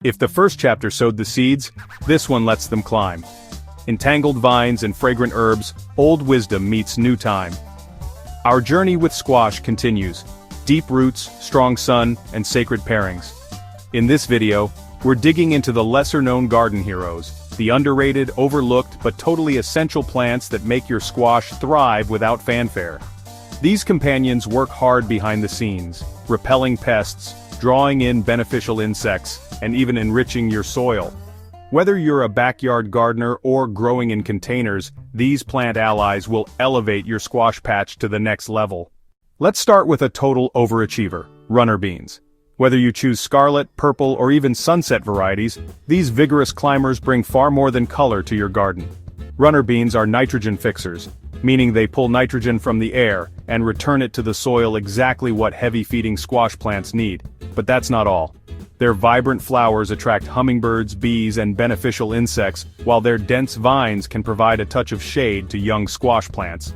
If the first chapter sowed the seeds, this one lets them climb. Entangled vines and fragrant herbs, old wisdom meets new time. Our journey with squash continues. Deep roots, strong sun, and sacred pairings. In this video, we're digging into the lesser-known garden heroes, the underrated, overlooked, but totally essential plants that make your squash thrive without fanfare. These companions work hard behind the scenes, repelling pests, drawing in beneficial insects, and even enriching your soil. Whether you're a backyard gardener or growing in containers, these plant allies will elevate your squash patch to the next level. Let's start with a total overachiever, runner beans. Whether you choose scarlet, purple, or even sunset varieties, these vigorous climbers bring far more than color to your garden. Runner beans are nitrogen fixers, meaning they pull nitrogen from the air and return it to the soil exactly what heavy-feeding squash plants need. But that's not all. Their vibrant flowers attract hummingbirds, bees, and beneficial insects, while their dense vines can provide a touch of shade to young squash plants.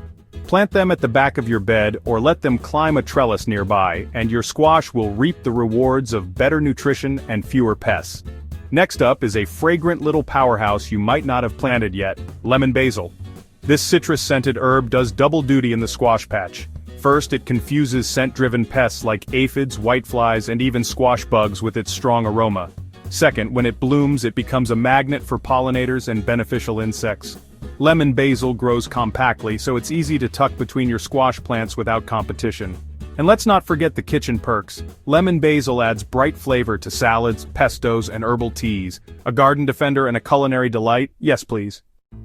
Plant them at the back of your bed or let them climb a trellis nearby, and your squash will reap the rewards of better nutrition and fewer pests. Next up is a fragrant little powerhouse you might not have planted yet, lemon basil. This citrus-scented herb does double duty in the squash patch. First, it confuses scent-driven pests like aphids, whiteflies, and even squash bugs with its strong aroma. Second, when it blooms, it becomes a magnet for pollinators and beneficial insects. Lemon basil grows compactly, so it's easy to tuck between your squash plants without competition. And let's not forget the kitchen perks. Lemon basil adds bright flavor to salads, pestos, and herbal teas. A garden defender and a culinary delight? Yes, please.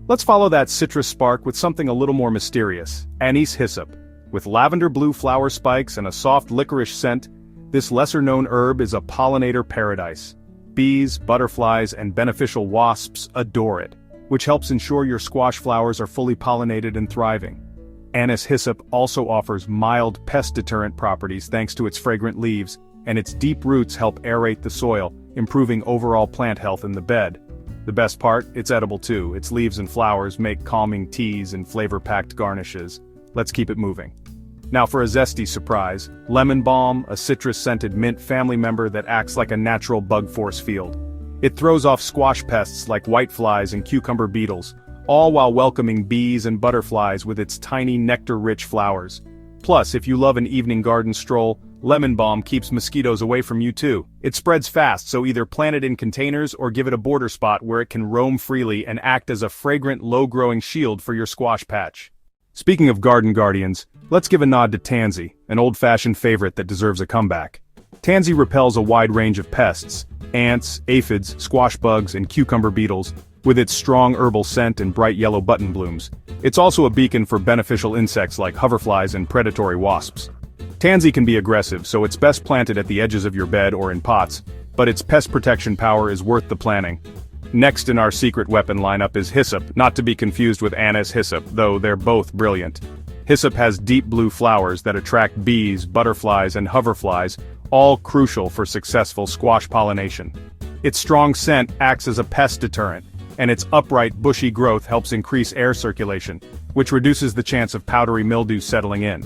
Let's follow that citrus spark with something a little more mysterious, anise hyssop. With lavender blue flower spikes and a soft licorice scent, this lesser-known herb is a pollinator paradise. Bees, butterflies, and beneficial wasps adore it, which helps ensure your squash flowers are fully pollinated and thriving. Anise hyssop also offers mild pest deterrent properties thanks to its fragrant leaves, and its deep roots help aerate the soil, improving overall plant health in the bed. The best part, it's edible too. Its leaves and flowers make calming teas and flavor-packed garnishes. Let's keep it moving. Now for a zesty surprise, lemon balm, a citrus-scented mint family member that acts like a natural bug force field. It throws off squash pests like whiteflies and cucumber beetles, all while welcoming bees and butterflies with its tiny nectar-rich flowers. Plus, if you love an evening garden stroll, lemon balm keeps mosquitoes away from you too. It spreads fast, so either plant it in containers or give it a border spot where it can roam freely and act as a fragrant, low-growing shield for your squash patch. Speaking of garden guardians, let's give a nod to tansy, an old-fashioned favorite that deserves a comeback. Tansy repels a wide range of pests, ants, aphids, squash bugs, and cucumber beetles, with its strong herbal scent and bright yellow button blooms. It's also a beacon for beneficial insects like hoverflies and predatory wasps. Tansy can be aggressive, so it's best planted at the edges of your bed or in pots, but its pest protection power is worth the planning. Next in our secret weapon lineup is hyssop, not to be confused with anise hyssop, though they're both brilliant. Hyssop has deep blue flowers that attract bees, butterflies, and hoverflies, all crucial for successful squash pollination. Its strong scent acts as a pest deterrent, and its upright, bushy growth helps increase air circulation, which reduces the chance of powdery mildew settling in.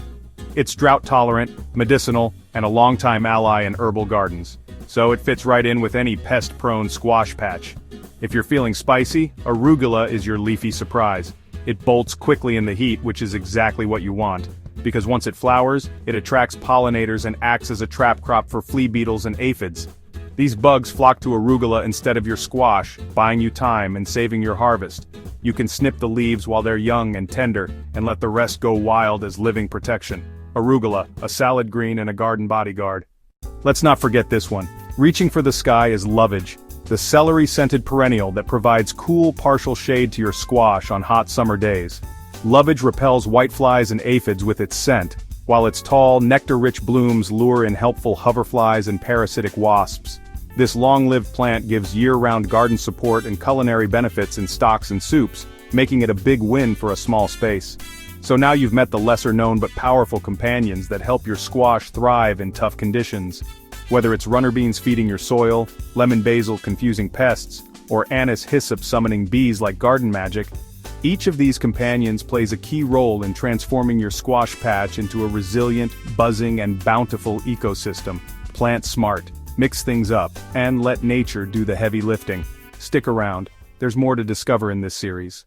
It's drought-tolerant, medicinal, and a longtime ally in herbal gardens, so it fits right in with any pest-prone squash patch. If you're feeling spicy, arugula is your leafy surprise. It bolts quickly in the heat, which is exactly what you want, because once it flowers, it attracts pollinators and acts as a trap crop for flea beetles and aphids. These bugs flock to arugula instead of your squash, buying you time and saving your harvest. You can snip the leaves while they're young and tender, and let the rest go wild as living protection. Arugula, a salad green and a garden bodyguard. Let's not forget this one. Reaching for the sky is lovage, the celery-scented perennial that provides cool partial shade to your squash on hot summer days. Lovage repels whiteflies and aphids with its scent, while its tall, nectar-rich blooms lure in helpful hoverflies and parasitic wasps. This long-lived plant gives year-round garden support and culinary benefits in stocks and soups, making it a big win for a small space. So now you've met the lesser-known but powerful companions that help your squash thrive in tough conditions. Whether it's runner beans feeding your soil, lemon basil confusing pests, or anise hyssop summoning bees like garden magic, each of these companions plays a key role in transforming your squash patch into a resilient, buzzing, and bountiful ecosystem. Plant smart. Mix things up, and let nature do the heavy lifting. Stick around, there's more to discover in this series.